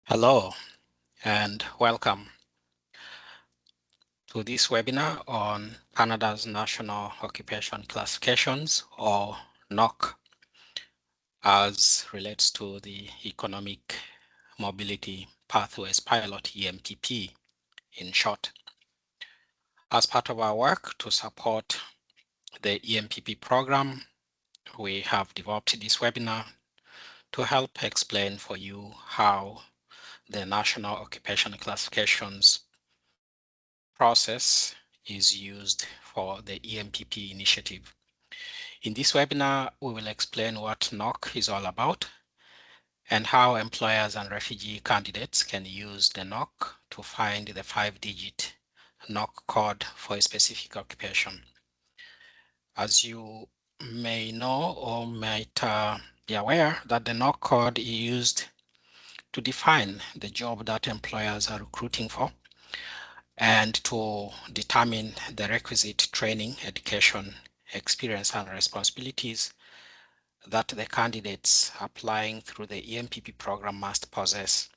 Hello and welcome to this webinar on Canada's National Occupational Classifications, or NOC, as relates to the Economic Mobility Pathways Pilot, EMPP in short. As part of our work to support the EMPP program, we have developed this webinar to help explain for you how the National Occupational Classifications process is used for the EMPP initiative. In this webinar, we will explain what NOC is all about and how employers and refugee candidates can use the NOC to find the 5-digit NOC code for a specific occupation. As you may know or might be aware that the NOC code is used to define the job that employers are recruiting for and to determine the requisite training, education, experience, and responsibilities that the candidates applying through the EMPP program must possess.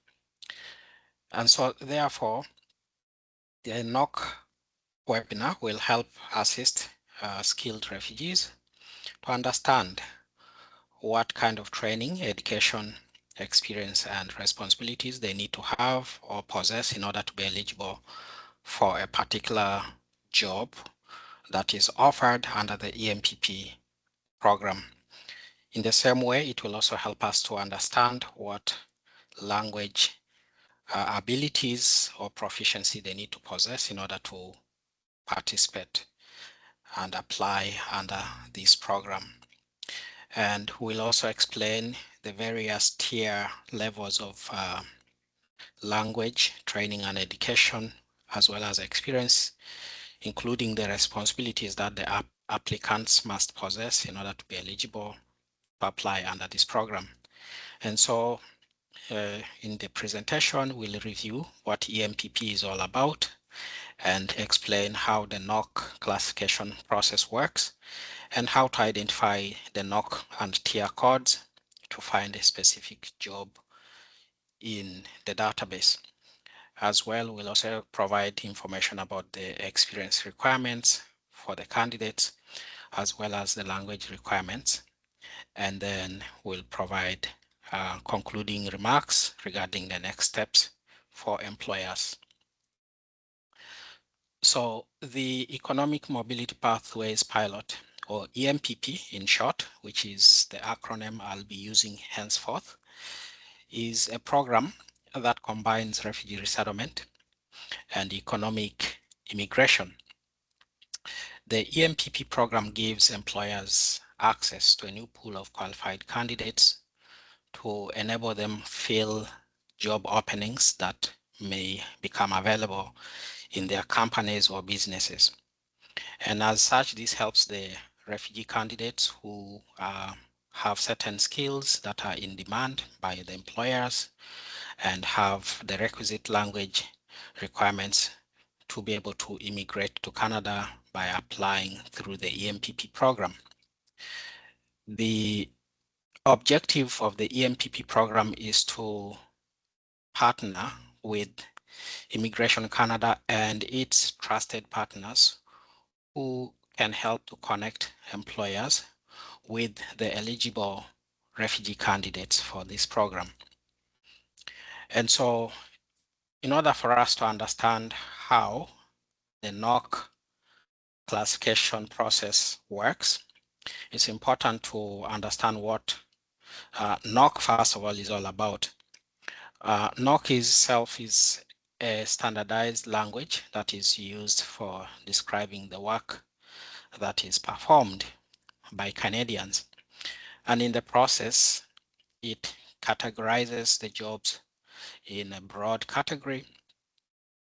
And so therefore, the NOC webinar will help assist skilled refugees to understand what kind of training, education, experience, and responsibilities they need to have or possess in order to be eligible for a particular job that is offered under the EMPP program. In the same way, it will also help us to understand what language abilities or proficiency they need to possess in order to participate and apply under this program. And we'll also explain the various tier levels of language training and education, as well as experience, including the responsibilities that the applicants must possess in order to be eligible to apply under this program. And so in the presentation, we'll review what EMPP is all about and explain how the NOC classification process works and how to identify the NOC and tier codes to find a specific job in the database. As well, we'll also provide information about the experience requirements for the candidates, as well as the language requirements. And then we'll provide concluding remarks regarding the next steps for employers. So the Economic Mobility Pathways Pilot, or EMPP in short, which is the acronym I'll be using henceforth, is a program that combines refugee resettlement and economic immigration. The EMPP program gives employers access to a new pool of qualified candidates to enable them fill job openings that may become available in their companies or businesses. And as such, this helps the refugee candidates who have certain skills that are in demand by the employers and have the requisite language requirements to be able to immigrate to Canada by applying through the EMPP program. The objective of the EMPP program is to partner with Immigration Canada and its trusted partners who can help to connect employers with the eligible refugee candidates for this program. And so in order for us to understand how the NOC classification process works, it's important to understand what NOC, first of all, is all about. NOC itself is a standardized language that is used for describing the work that is performed by Canadians. And in the process, it categorizes the jobs in a broad category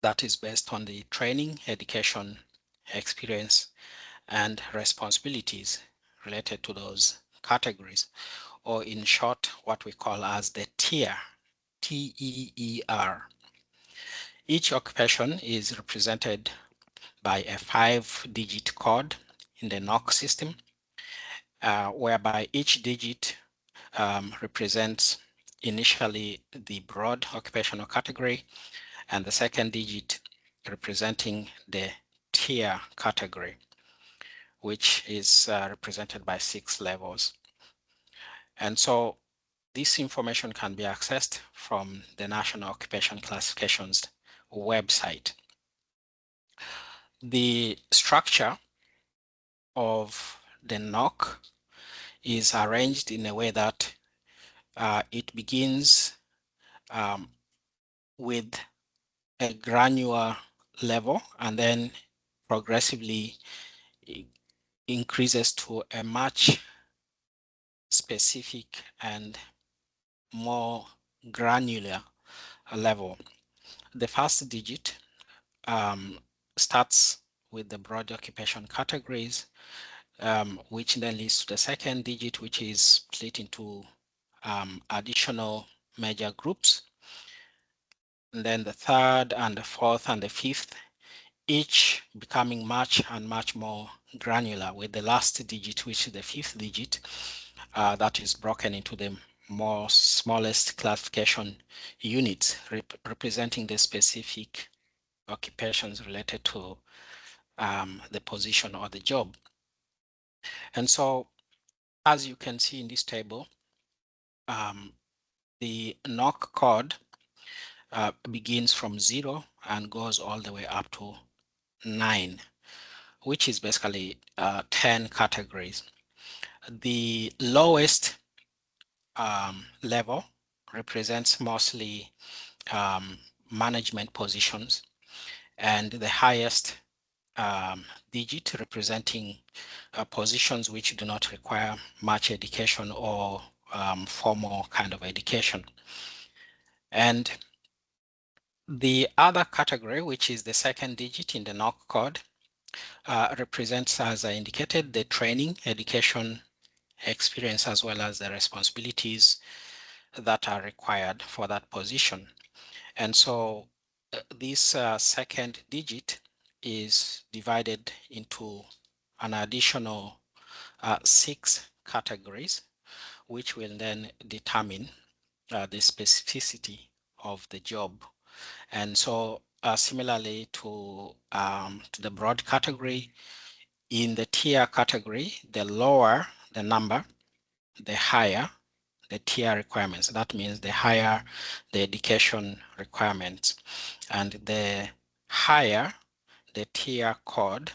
that is based on the training, education, experience, and responsibilities related to those categories, or in short, what we call as the tier, T-E-E-R. Each occupation is represented by a 5-digit code in the NOC system, whereby each digit represents initially the broad occupational category, and the second digit representing the tier category, which is represented by 6 levels. And so this information can be accessed from the National Occupational Classification's website. The structure of the NOC is arranged in a way that it begins with a granular level and then progressively increases to a much specific and more granular level. The first digit starts with the broad occupation categories, which then leads to the second digit, which is split into additional major groups. And then the third and the fourth and the fifth, each becoming much and much more granular, with the last digit, which is the fifth digit, that is broken into the more smallest classification units, representing the specific occupations related to the position or the job. And so, as you can see in this table, the NOC code begins from 0 and goes all the way up to 9, which is basically 10 categories. The lowest level represents mostly management positions, and the highest digit representing positions which do not require much education or formal kind of education. And the other category, which is the second digit in the NOC code, represents, as I indicated, the training, education, experience, as well as the responsibilities that are required for that position. And so this second digit is divided into an additional 6 categories, which will then determine the specificity of the job. And so similarly to the broad category, in the tier category, the lower the number, the higher the tier requirements. That means the higher the education requirements, and the higher the tier code,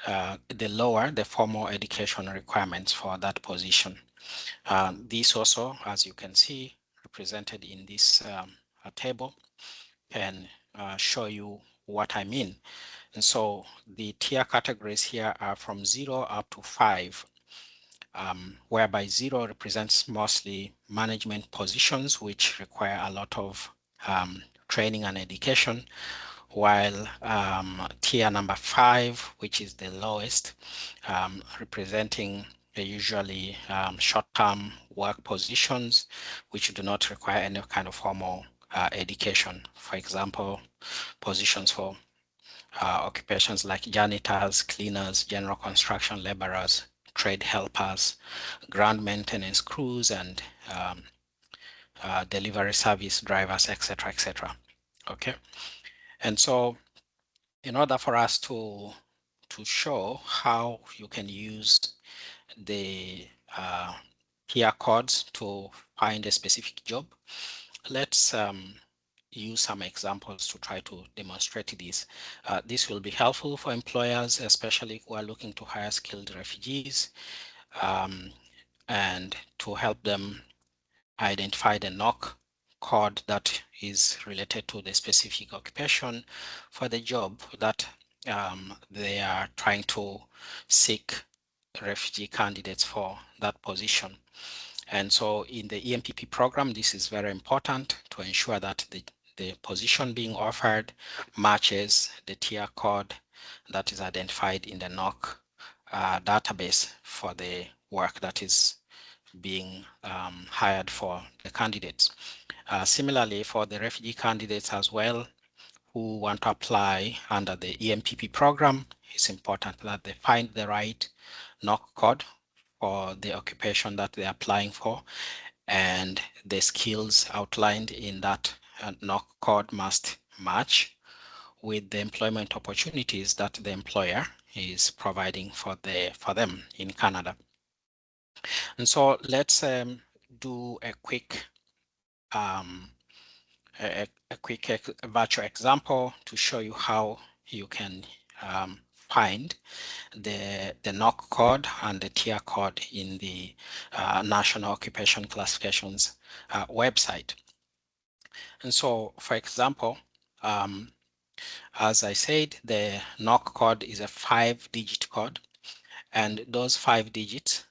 the lower the formal education requirements for that position. This also, as you can see, represented in this table, can show you what I mean. And so the tier categories here are from 0 up to 5, whereby 0 represents mostly management positions, which require a lot of training and education, while tier number 5, which is the lowest, representing usually short-term work positions, which do not require any kind of formal education. For example, positions for occupations like janitors, cleaners, general construction laborers, trade helpers, ground maintenance crews, and delivery service drivers, etc., etc. Okay, and so in order for us to show how you can use the tier codes to find a specific job, let's use some examples to try to demonstrate this. This will be helpful for employers, especially who are looking to hire skilled refugees, and to help them identify the NOC code that is related to the specific occupation for the job that they are trying to seek refugee candidates for that position. And so in the EMPP program, this is very important to ensure that the position being offered matches the tier code that is identified in the NOC database for the work that is being hired for the candidates. Similarly, for the refugee candidates as well, who want to apply under the EMPP program, it's important that they find the right NOC code for the occupation that they're applying for, and the skills outlined in that NOC code must match with the employment opportunities that the employer is providing for them in Canada. And so let's do a quick virtual example to show you how you can find the NOC code and the tier code in the National Occupational Classification's website. And so, for example, as I said, the NOC code is a 5-digit code, and those 5 digits,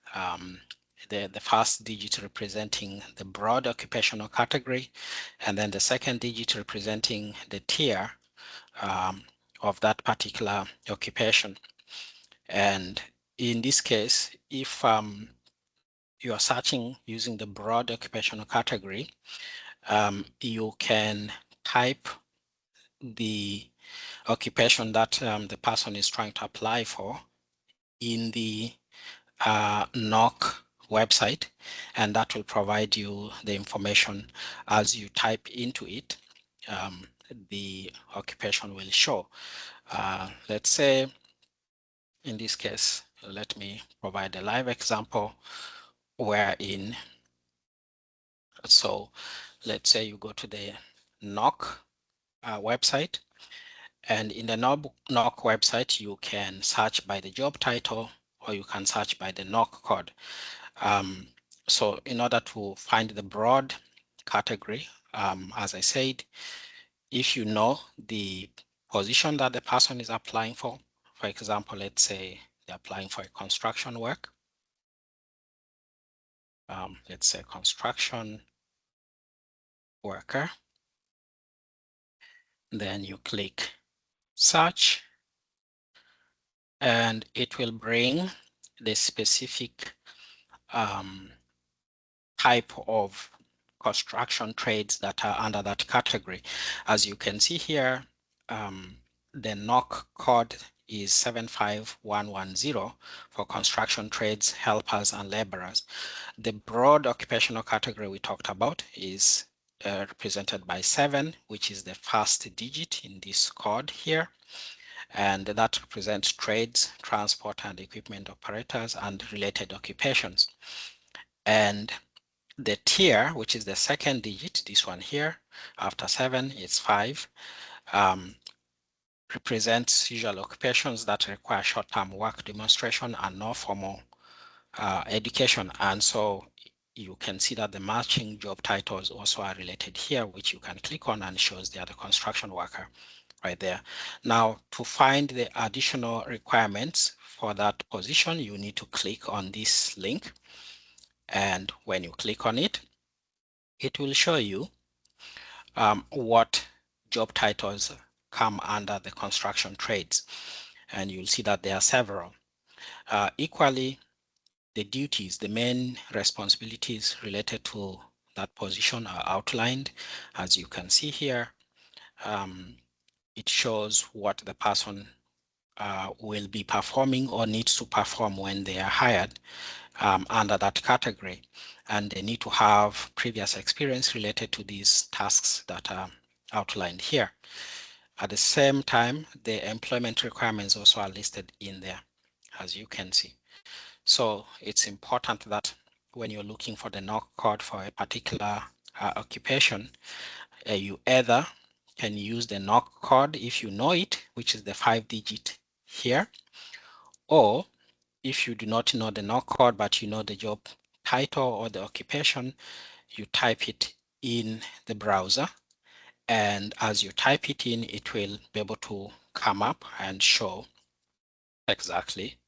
the first digit representing the broad occupational category, and then the second digit representing the tier of that particular occupation. And in this case, if you are searching using the broad occupational category, you can type the occupation that the person is trying to apply for in the NOC website, and that will provide you the information as you type into it. The occupation will show. Let's say in this case, let me provide a live example wherein, so let's say you go to the NOC website, and in the NOC website, you can search by the job title, or you can search by the NOC code. So in order to find the broad category, as I said, if you know the position that the person is applying for example, let's say they're applying for a construction work. Let's say construction worker. Then you click search, and it will bring the specific type of construction trades that are under that category. As you can see here, the NOC code is 75110 for construction trades, helpers, and laborers. The broad occupational category we talked about is represented by 7, which is the first digit in this code here. And that represents trades, transport and equipment operators, and related occupations. And the tier, which is the second digit, this one here, after 7, it's 5, represents usual occupations that require short-term work demonstration and no formal education. And so you can see that the matching job titles also are related here, which you can click on and shows they are the construction worker right there. Now, to find the additional requirements for that position, you need to click on this link. And when you click on it, it will show you what job titles come under the construction trades. And you'll see that there are several. Equally, the duties, the main responsibilities related to that position are outlined. As you can see here, it shows what the person will be performing or needs to perform when they are hired under that category. And they need to have previous experience related to these tasks that are outlined here. At the same time, the employment requirements also are listed in there, as you can see. So it's important that when you're looking for the NOC code for a particular occupation, you either can use the NOC code if you know it, which is the 5-digit here, or if you do not know the NOC code, but you know the job title or the occupation, you type it in the browser. And as you type it in, it will be able to come up and show exactly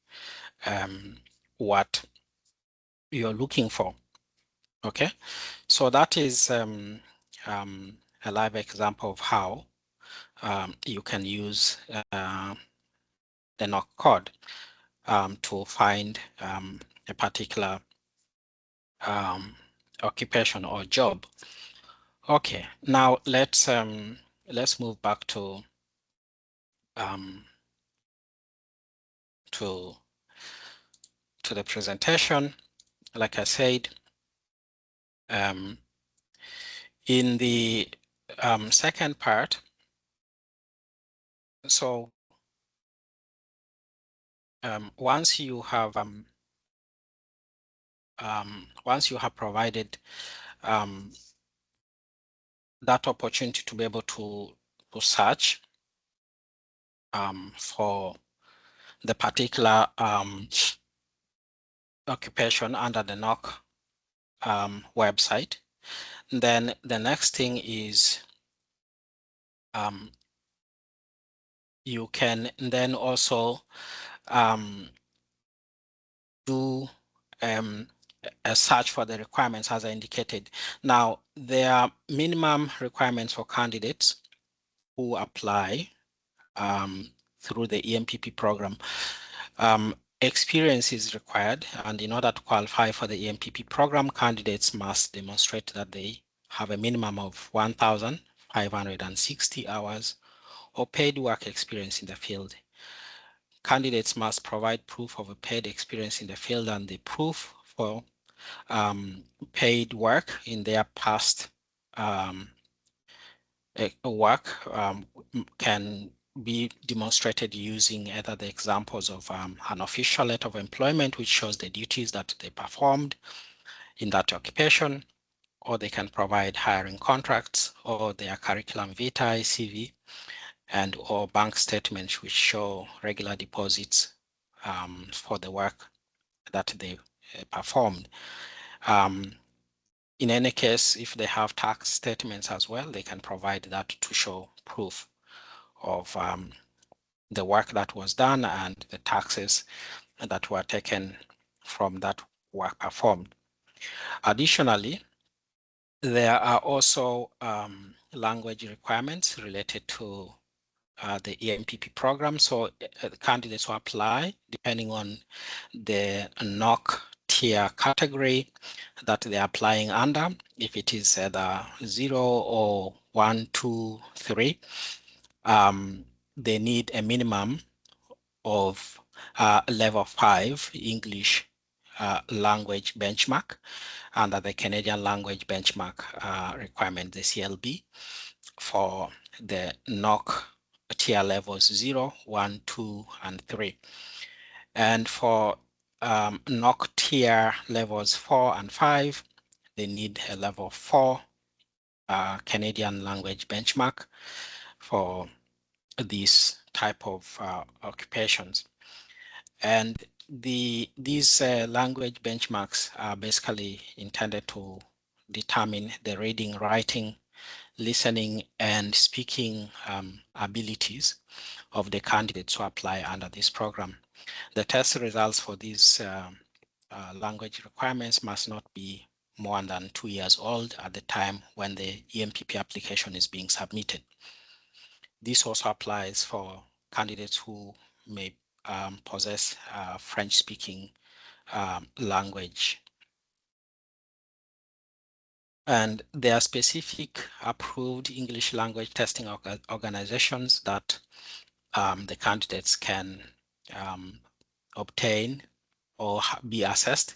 what you're looking for. Okay, so that is a live example of how you can use the NOC code to find a particular occupation or job. Okay, now let's move back to the presentation. Like I said, In the second part, so once you have provided that opportunity to be able to search for the particular occupation under the NOC website, then the next thing is you can then also do a search for the requirements as I indicated. Now, there are minimum requirements for candidates who apply through the EMPP program. Experience is required, and in order to qualify for the EMPP program, candidates must demonstrate that they have a minimum of 1,560 hours or paid work experience in the field. Candidates must provide proof of a paid experience in the field, and the proof for paid work in their past work can be demonstrated using either the examples of an official letter of employment, which shows the duties that they performed in that occupation, or they can provide hiring contracts or their curriculum vitae, CV, and or bank statements which show regular deposits for the work that they performed. In any case, if they have tax statements as well, they can provide that to show proof of the work that was done and the taxes that were taken from that work performed. Additionally, there are also language requirements related to the EMPP program. So candidates who apply, depending on the NOC tier category that they're applying under, if it is either 0 or 1, 2, 3, they need a minimum of level 5 English language benchmark under the Canadian language benchmark requirement, the CLB, for the NOC tier levels 0, 1, 2, and 3. And for NOC tier levels 4 and 5, they need a level 4 Canadian language benchmark for these type of occupations. And these language benchmarks are basically intended to determine the reading, writing, listening, and speaking abilities of the candidates who apply under this program. The test results for these language requirements must not be more than 2 years old at the time when the EMPP application is being submitted. This also applies for candidates who may possess French-speaking language. And there are specific approved English language testing organizations that the candidates can obtain or be assessed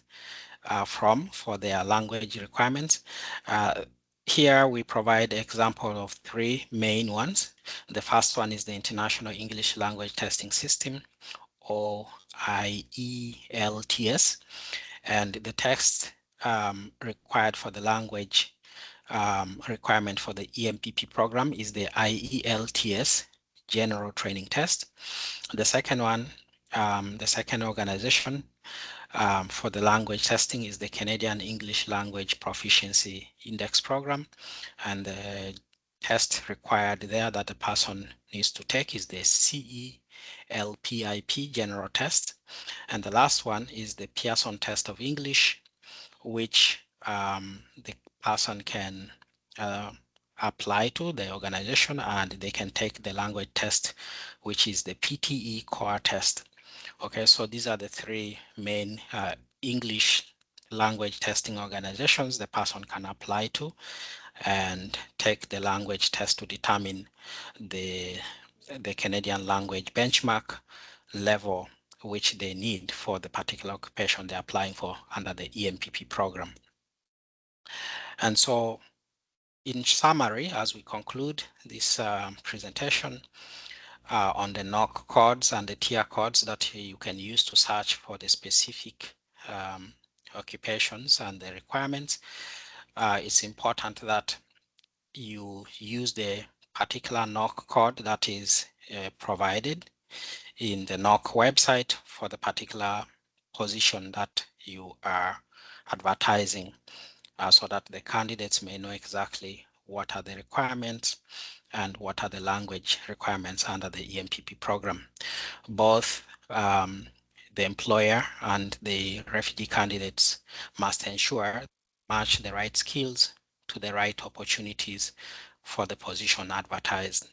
from for their language requirements. Here we provide example of 3 main ones. The first one is the International English Language Testing System, or IELTS, and the text required for the language requirement for the EMPP program is the IELTS General Training Test. The second one, the second organization for the language testing is the Canadian English Language Proficiency Index Program, and the test required there that the person needs to take is the CELPIP General Test. And the last one is the Pearson Test of English, which the person can apply to the organization, and they can take the language test, which is the PTE core test. Okay, so these are the 3 main English language testing organizations the person can apply to and take the language test to determine the Canadian language benchmark level which they need for the particular occupation they're applying for under the EMPP program. And so in summary, as we conclude this presentation on the NOC codes and the tier codes that you can use to search for the specific occupations and the requirements, it's important that you use the particular NOC code that is provided in the NOC website for the particular position that you are advertising, so that the candidates may know exactly what are the requirements and what are the language requirements under the EMPP program. Both the employer and the refugee candidates must ensure match the right skills to the right opportunities for the position advertised.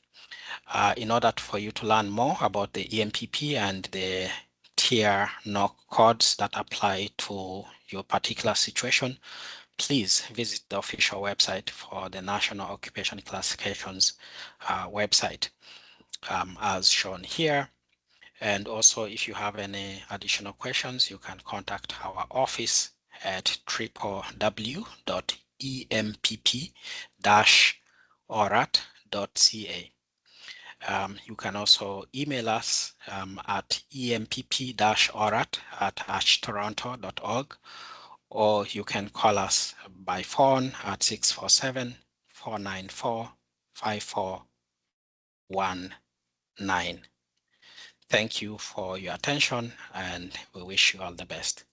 In order for you to learn more about the EMPP and the tier NOC codes that apply to your particular situation, please visit the official website for the National Occupational Classification's website, as shown here. And also, if you have any additional questions, you can contact our office at www.empp-orat.ca. You can also email us at empp-orat@archtoronto.org, or you can call us by phone at 647-494-5419. Thank you for your attention, and we wish you all the best.